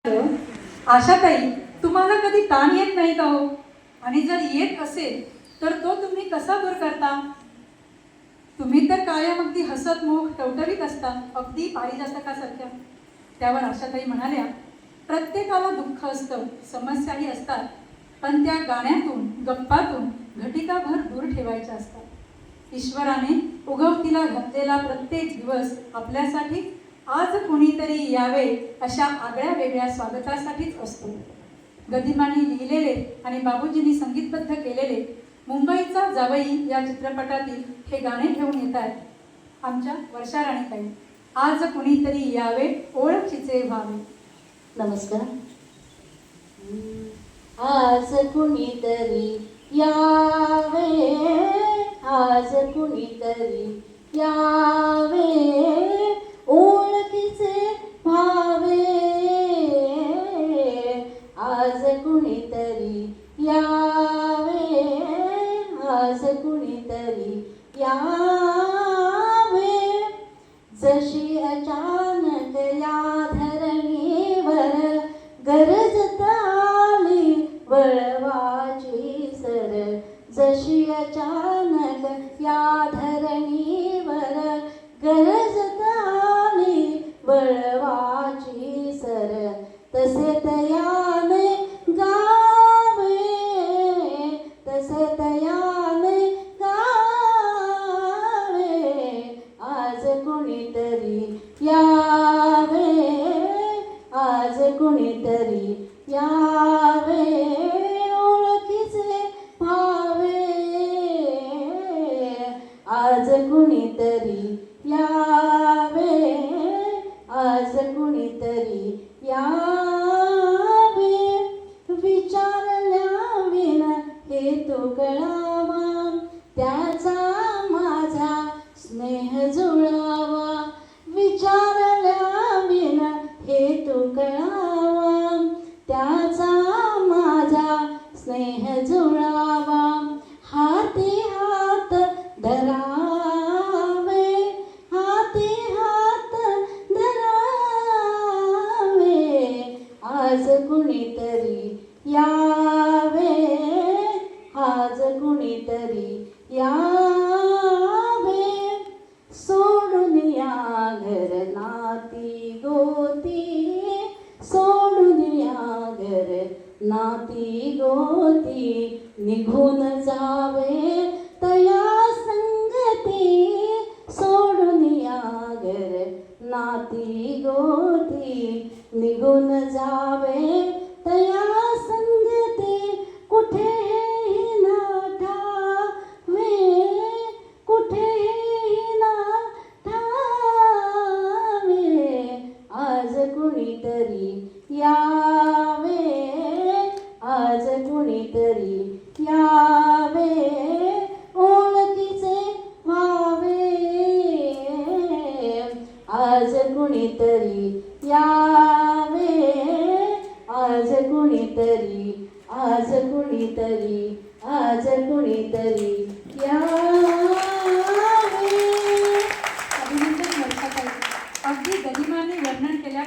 आशाताई, तुम्हाला कधी ताण येत नाही का हो? आणि जर येत असेल तर तो तुम्ही कसा दूर करता? तुम्ही तर कायम अगदी हसतमुख टवटवीत असता, अगदी पारिजातकासारख्या. त्यावर आशाताई म्हणाल्या, प्रत्येकाला दुःख असतं, समस्याही असतात, पण त्या गाण्यातून गप्पातून घटिकाभर दूर ठेवायच्या असतात. ईश्वराने उगवतीला घातलेला प्रत्येक दिवस आपल्यासाठी आज कुणीतरी यावे अशा आगळ्या वेगळ्या स्वागतासाठीच असतो. गदिमांनी लिहिलेले आणि बाबूजींनी संगीतबद्ध केलेले मुंबईचा जावई या चित्रपटातील हे गाणे घेऊन येत आहेत आमच्या वर्षा राणीताई. आज कुणीतरी यावे ओळखीचे व्हावे. नमस्कार. आज कुणीतरी यावे, आज कुणीतरी यावे, ओळखीचे व्हावे. आज कुणीतरी यावे, आज कुणीतरी यावे. जशी अचानक या धरणीवर गरजत आली वळवाची सर, जशी अचानक या धरणीवर गरजत आली वळवाची सर, तसे तयाने गावे, तसे तयाने गावे. आज कुणीतरी यावे, आज कुणीतरी यावे, ओळखीचे व्हावे. आज कुणीतरी यावे, आज कुणीतरी यावे. विचारल्या विन हेतू कळावा, त्याचा माझा स्नेह जुळावा. विचारल्या विन हेतू कळावा, त्याचा माझा स्नेह जुळावा. हाती हात धरावे, हाती हात धरावे. आज कुणीतरी यावे, आज कुणीतरी यावे. सोडून या घर नाती गोती, सोडून या घर नाती गोती. निघून जावे तया संगती, सोडून या घर नाती गोती. निघून जावे तया संगती, कुठेही ना ठावे, कुठेही ना ठावे. आज कुणीतरी यावे, आज कुणीतरी यावे, ओळखीचे व्हावे. आज कुणीतरी यावे, आज कुणीतरी, आज कुणीतरी, आज कुणीतरी यावे. अभिनंदन वर्षाताई. अगदी गदिमांनी वर्णन केल्या